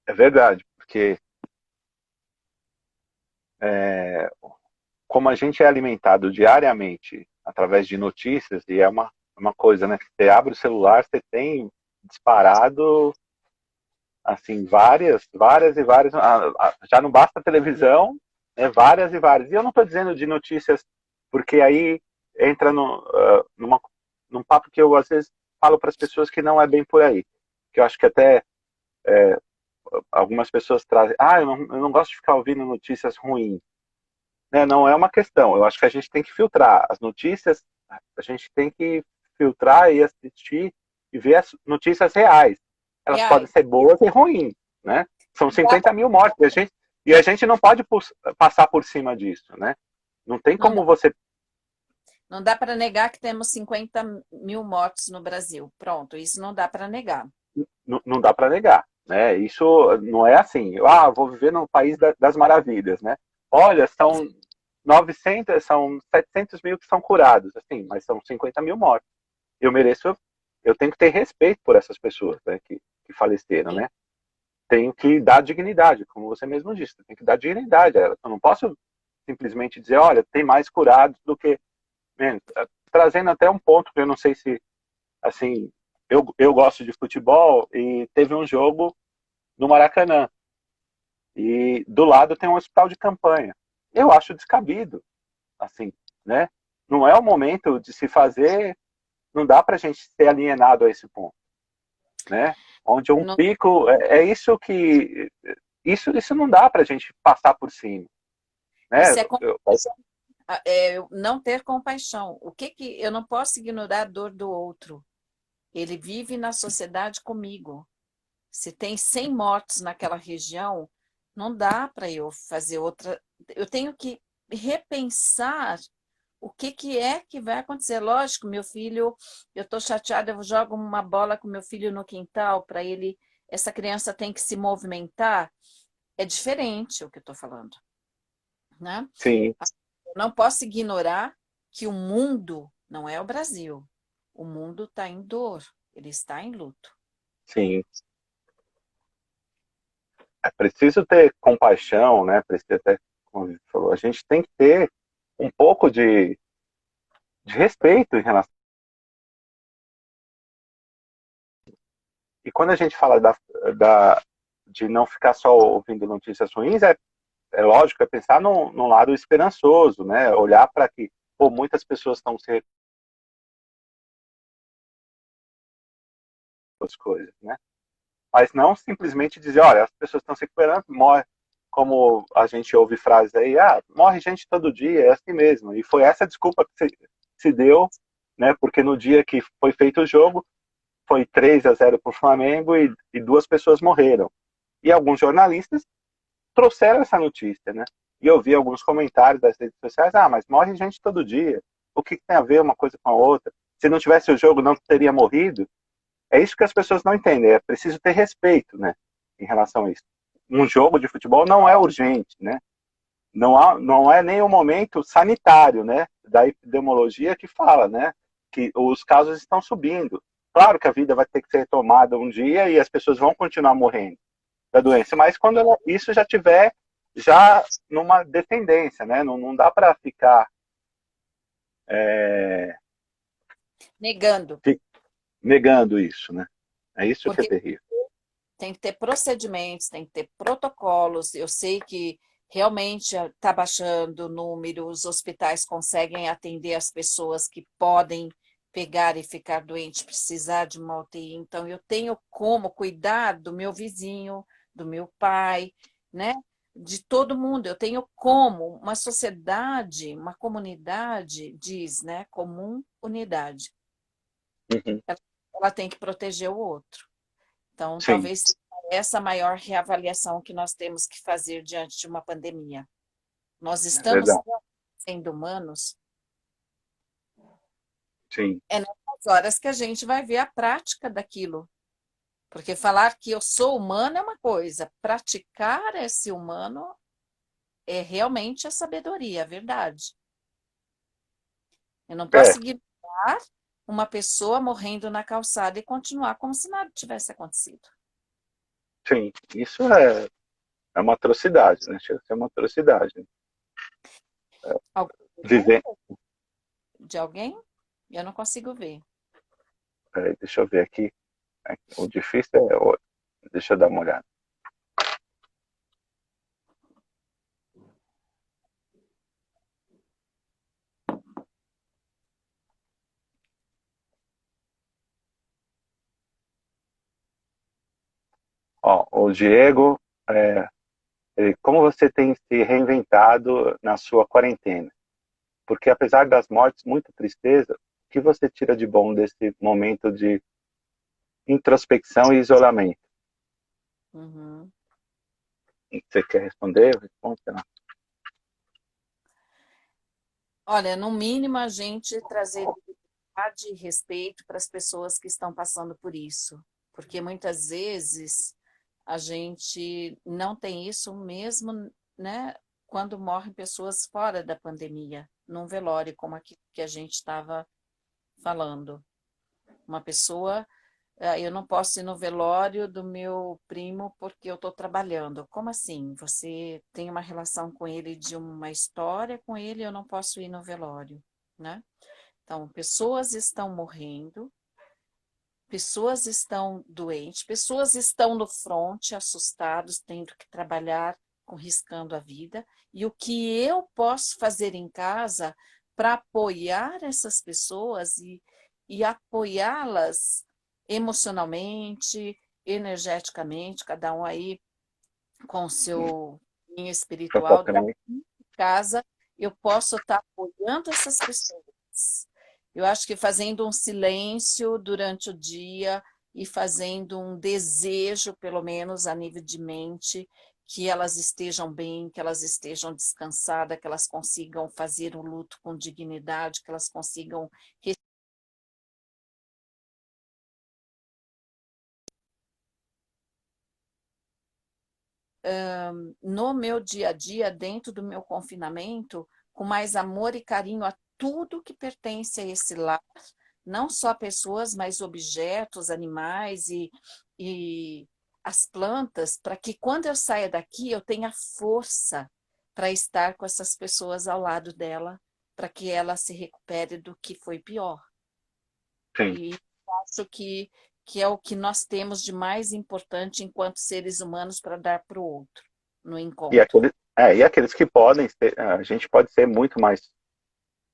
É verdade, porque é, como a gente é alimentado diariamente através de notícias, e é uma coisa, né? Você abre o celular, você tem disparado, assim, várias e várias. Já não basta a televisão, né, várias e várias. E eu não estou dizendo de notícias, porque aí entra num papo que eu, às vezes, falo para as pessoas que não é bem por aí. Que eu acho que até algumas pessoas trazem. Eu não gosto de ficar ouvindo notícias ruins, né? Não é uma questão. Eu acho que a gente tem que filtrar as notícias, a gente tem que filtrar e assistir e ver as notícias reais. Elas podem Reais. ser boas e ruins, né? São Dá 50 pra- mil mortes e a gente não pode passar por cima disso, né? Não tem Não dá, como você. não dá para negar que temos 50 mil mortos no Brasil. Pronto, isso não dá para negar. Não dá para negar, né? Isso não é assim. Vou viver no país das maravilhas, né? Olha, são 900, são 700 mil que são curados, assim, mas são 50 mil mortos. Eu tenho que ter respeito por essas pessoas, né, que faleceram, Sim. né? Tenho que dar dignidade, como você mesmo disse, tem que dar dignidade a elas. Eu não posso simplesmente dizer, olha, tem mais curados do que menos. Trazendo até um ponto que eu não sei se, assim, eu gosto de futebol e teve um jogo no Maracanã e do lado tem um hospital de campanha. Eu acho descabido, assim, né? Não é o momento de se fazer, não dá para a gente ser alienado a esse ponto, né? Onde um Não, pico é isso que isso não dá para a gente passar por cima, né? isso é, não ter compaixão. O que que eu não posso ignorar a dor do outro? Ele vive na sociedade comigo. Se tem 100 mortos naquela região, não dá para eu fazer outra. Eu tenho que repensar o que, que é que vai acontecer. Lógico, meu filho, eu estou chateada, eu jogo uma bola com meu filho no quintal para ele. Essa criança tem que se movimentar. É diferente o que eu estou falando, né? Sim, Eu não posso ignorar que o mundo não é o Brasil. O mundo está em dor, ele está em luto. sim. É preciso ter compaixão, né? Precisa até, como a gente falou, a gente tem que ter um pouco de respeito em relação. E quando a gente fala de não ficar só ouvindo notícias ruins, é lógico, é pensar num lado esperançoso, né? Olhar para que pô, muitas pessoas estão se as coisas, né? Mas não simplesmente dizer, olha, as pessoas estão se recuperando, morre, como a gente ouve frases aí, morre gente todo dia, é assim mesmo. E foi essa desculpa que se deu, né? Porque no dia que foi feito o jogo, foi 3-0 para o Flamengo e duas pessoas morreram. E alguns jornalistas trouxeram essa notícia, né? E eu vi alguns comentários das redes sociais, mas morre gente todo dia. O que tem a ver uma coisa com a outra? Se não tivesse o jogo, não teria morrido? É isso que as pessoas não entendem. É preciso ter respeito, né? Em relação a isso. Um jogo de futebol não é urgente, né? Não é nem o momento sanitário, né? Da epidemiologia que fala, né? Que os casos estão subindo. Claro que a vida vai ter que ser retomada um dia e as pessoas vão continuar morrendo da doença, mas quando isso já tiver já numa dependência, né? Não dá para ficar Negando, negando isso, né? É isso que é porque terrível. tem que ter procedimentos, tem que ter protocolos. Eu sei que realmente está baixando o número, os hospitais conseguem atender as pessoas que podem pegar e ficar doente, precisar de uma UTI. Então, eu tenho como cuidar do meu vizinho, do meu pai, né? De todo mundo. Eu tenho como uma sociedade, uma comunidade diz, né? Comum unidade. Uhum. Ela tem que proteger o outro. Então, Sim, talvez essa maior reavaliação que nós temos que fazer diante de uma pandemia. Nós é estamos verdade. sendo humanos, Sim, é nessas horas que a gente vai ver a prática daquilo. Porque falar que eu sou humano é uma coisa, praticar esse humano é realmente a sabedoria, a verdade. Eu não é, posso ignorar uma pessoa morrendo na calçada e continuar como se nada tivesse acontecido. sim. Isso é uma atrocidade, né? Chega a ser uma atrocidade. Né? Algum Viver. exemplo de alguém? Eu não consigo ver. Peraí, deixa eu ver aqui. O difícil é. Deixa eu dar uma olhada. Ó, o Diego, é, como você tem se reinventado na sua quarentena? Porque apesar das mortes, muita tristeza, o que você tira de bom desse momento de introspecção e isolamento? Uhum. Você quer responder? Eu respondo, sei lá. Olha, no mínimo a gente trazer dignidade e respeito para as pessoas que estão passando por isso, porque muitas vezes a gente não tem isso mesmo, né, quando morrem pessoas fora da pandemia, num velório como aqui que a gente estava falando. Uma pessoa, eu não posso ir no velório do meu primo porque eu estou trabalhando. Como assim? Você tem uma relação com ele, de uma história com ele, eu não posso ir no velório, né? Então, pessoas estão morrendo, pessoas estão doentes, pessoas estão no fronte, assustados, tendo que trabalhar, riscando a vida. E o que eu posso fazer em casa para apoiar essas pessoas e apoiá-las emocionalmente, energeticamente, cada um aí com o seu linha espiritual, Sofocante. daqui de casa eu posso estar apoiando essas pessoas. Eu acho que fazendo um silêncio durante o dia e fazendo um desejo, pelo menos a nível de mente, que elas estejam bem, que elas estejam descansadas, que elas consigam fazer o luto com dignidade, que elas consigam. No meu dia a dia, dentro do meu confinamento, com mais amor e carinho a tudo que pertence a esse lar, não só pessoas, mas objetos, animais e as plantas para que quando eu saia daqui eu tenha força para estar com essas pessoas ao lado dela, para que ela se recupere do que foi pior. sim. E acho que é o que nós temos de mais importante enquanto seres humanos para dar para o outro no E encontro. aqueles, e aqueles que podem, a gente pode ser muito mais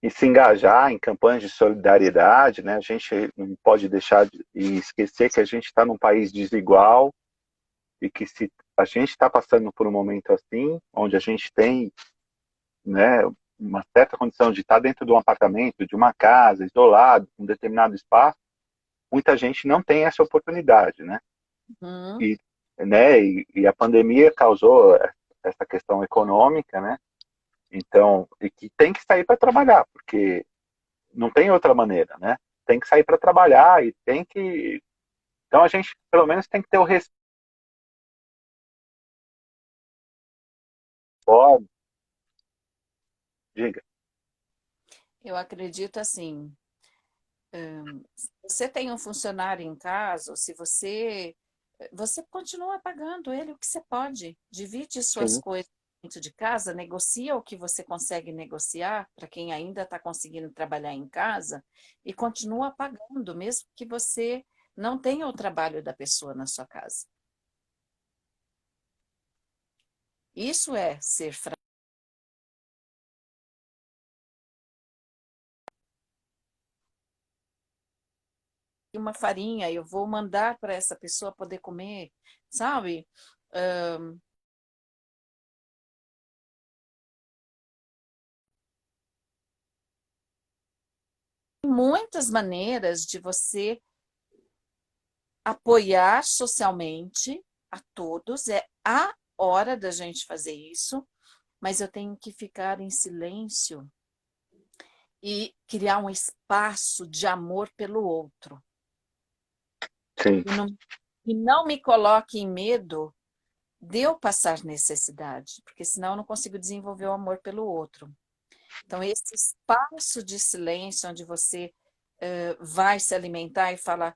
e se engajar em campanhas de solidariedade, né? A gente não pode deixar e esquecer que a gente está num país desigual e que se a gente está passando por um momento assim, onde a gente tem, né, uma certa condição de estar dentro de um apartamento, de uma casa, isolado, com um determinado espaço, muita gente não tem essa oportunidade, né? Uhum. E, e a pandemia causou essa questão econômica, né? Então, e que tem que sair para trabalhar, porque não tem outra maneira, né? Tem que sair para trabalhar e tem que. Então a gente, pelo menos, tem que ter o respaldo. Diga. Eu acredito assim, se você tem um funcionário em casa, ou se você continua pagando ele o que você pode, divide suas Sim, coisas dentro de casa, negocia o que você consegue negociar para quem ainda está conseguindo trabalhar em casa e continua pagando, mesmo que você não tenha o trabalho da pessoa na sua casa. Isso é ser fraco. Uma farinha, eu vou mandar para essa pessoa poder comer, sabe? Muitas maneiras de você apoiar socialmente a todos. É a hora da gente fazer isso, mas eu tenho que ficar em silêncio e criar um espaço de amor pelo outro. sim, E não me coloque em medo de eu passar necessidade, porque senão eu não consigo desenvolver o amor pelo outro. Então, esse espaço de silêncio onde você vai se alimentar e fala,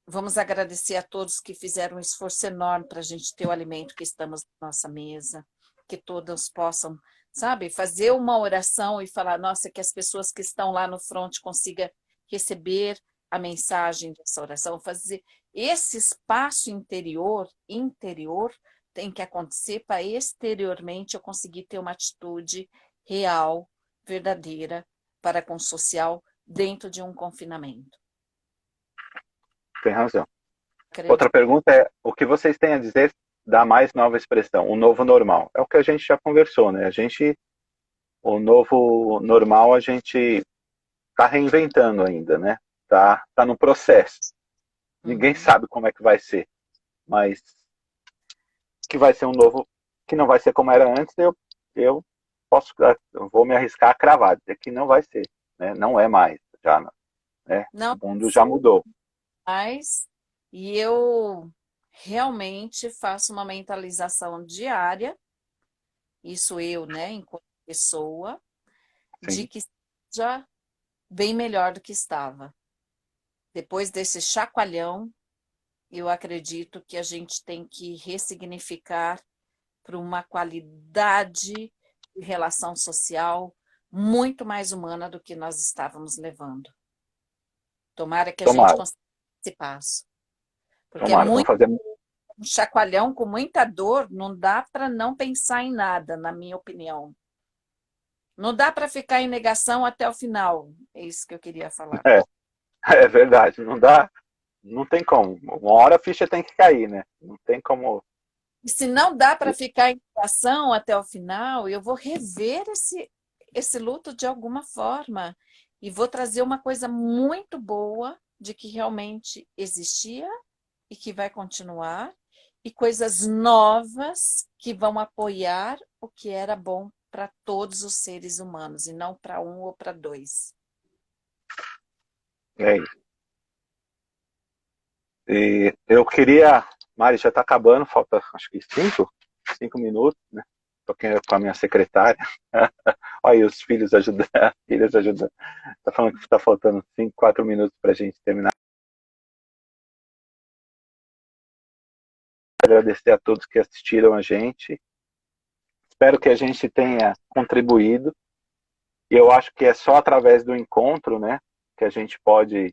vamos agradecer a todos que fizeram um esforço enorme para a gente ter o alimento que estamos na nossa mesa, que todos possam, sabe, fazer uma oração e falar, nossa, que as pessoas que estão lá no front consigam receber a mensagem dessa oração, fazer esse espaço interior tem que acontecer para exteriormente eu conseguir ter uma atitude real, verdadeira para com o social dentro de um confinamento. tem razão. Outra Acredito. pergunta é: o que vocês têm a dizer da mais nova expressão, o novo normal? É o que a gente já conversou, né? O novo normal, a gente está reinventando ainda, né? Tá no processo. Ninguém Uhum. sabe como é que vai ser, mas que vai ser um novo, que não vai ser como era antes, eu eu vou me arriscar a cravar, dizer que não vai ser, né? Não é mais, já, né? Não O mundo já sei mudou. mais, e eu realmente faço uma mentalização diária, isso eu, né, enquanto pessoa, de Sim, que já bem melhor do que estava. Depois desse chacoalhão, eu acredito que a gente tem que ressignificar para uma qualidade de relação social muito mais humana do que nós estávamos levando. Tomara que a gente tomara, consiga esse passo, porque é tomara. Vamos muito fazer. um chacoalhão com muita dor, não dá para não pensar em nada, na minha opinião. Não dá para ficar em negação até o final. É isso que eu queria falar. É, é verdade, não dá, não tem como. Uma hora a ficha tem que cair, né? Não tem como. E se não dá para ficar em negação até o final, eu vou rever esse luto de alguma forma e vou trazer uma coisa muito boa de que realmente existia e que vai continuar, e coisas novas que vão apoiar o que era bom para todos os seres humanos e não para um ou para dois. É isso. E eu queria. Mari, já está acabando, falta acho que 5 minutos, né? Tô aqui com a minha secretária. Olha aí os filhos ajudando, filhas ajudando. Tá falando que está faltando 5, 4 minutos para a gente terminar. agradecer a todos que assistiram a gente. Espero que a gente tenha contribuído. E eu acho que é só através do encontro, né, que a gente pode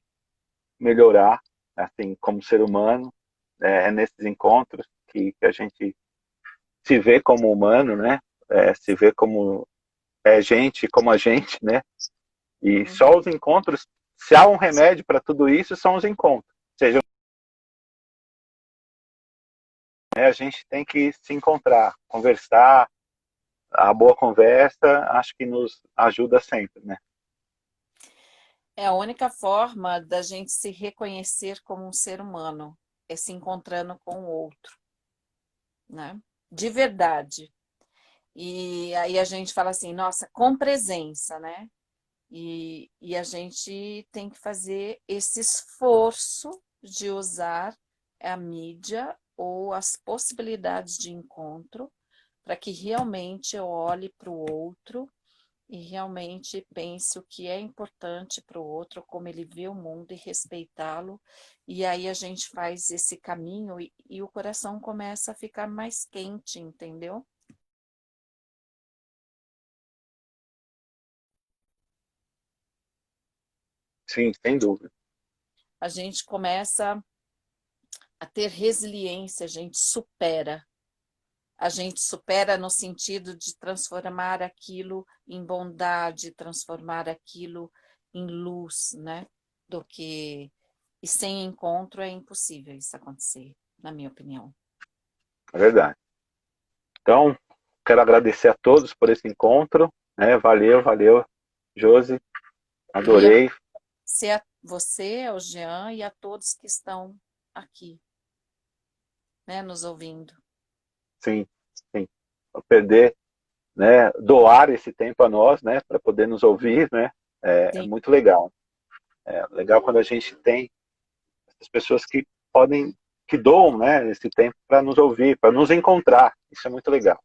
melhorar, assim, como ser humano. É nesses encontros que a gente se vê como humano, né? Se vê como gente, como a gente, né? E só os encontros, se há um remédio para tudo isso, são os encontros. Ou seja, a gente tem que se encontrar, conversar. A boa conversa, acho que nos ajuda sempre, né? É a única forma da gente se reconhecer como um ser humano, é se encontrando com o outro, né? De verdade. E aí a gente fala assim, nossa, com presença, né? E a gente tem que fazer esse esforço de usar a mídia ou as possibilidades de encontro para que realmente eu olhe para o outro e realmente pense o que é importante para o outro, como ele vê o mundo e respeitá-lo. E aí a gente faz esse caminho e o coração começa a ficar mais quente, entendeu? Sim, sem dúvida. A gente começa a ter resiliência, a gente supera. A gente supera no sentido de transformar aquilo em bondade, transformar aquilo em luz, né? Do que. E sem encontro é impossível isso acontecer, na minha opinião. É verdade. Então, quero agradecer a todos por esse encontro, né? Valeu, valeu, Josi, Queria adorei. ser a você, ao Jean e a todos que estão aqui, né, nos ouvindo. Sim, sim. Vou perder, né? Doar esse tempo a nós, né? Para poder nos ouvir, né? É Sim, muito legal. É legal quando a gente tem as pessoas que podem, que doam, né? Esse tempo para nos ouvir, para nos encontrar. Isso é muito legal.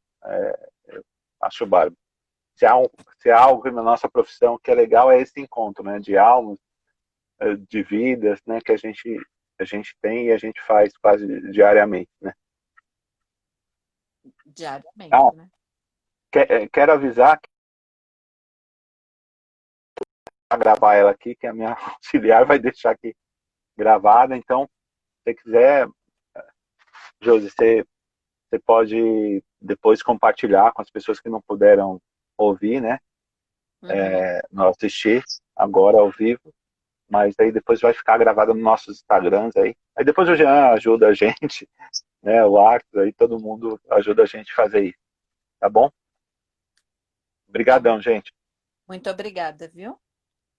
Eu acho bárbaro. Se há, se há algo na nossa profissão que é legal, é esse encontro, né? De almas, de vidas, né? Que a gente tem e a gente faz quase diariamente, né? diariamente, Ah, né? quero avisar que a gravar ela aqui, que a minha auxiliar vai deixar aqui gravada. Então, se você quiser, Josi, você pode depois compartilhar com as pessoas que não puderam ouvir, né? Uhum. Não assistir agora ao vivo, mas aí depois vai ficar gravada nos nossos Instagrams aí. Aí depois o Jean ajuda a gente, né? O Arthur aí, todo mundo ajuda a gente a fazer isso, tá bom? Tá bom. Obrigadão, gente. Muito obrigada, viu?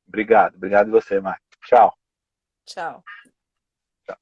Obrigado, obrigado você, Marcos. Tchau. Tchau. Tchau.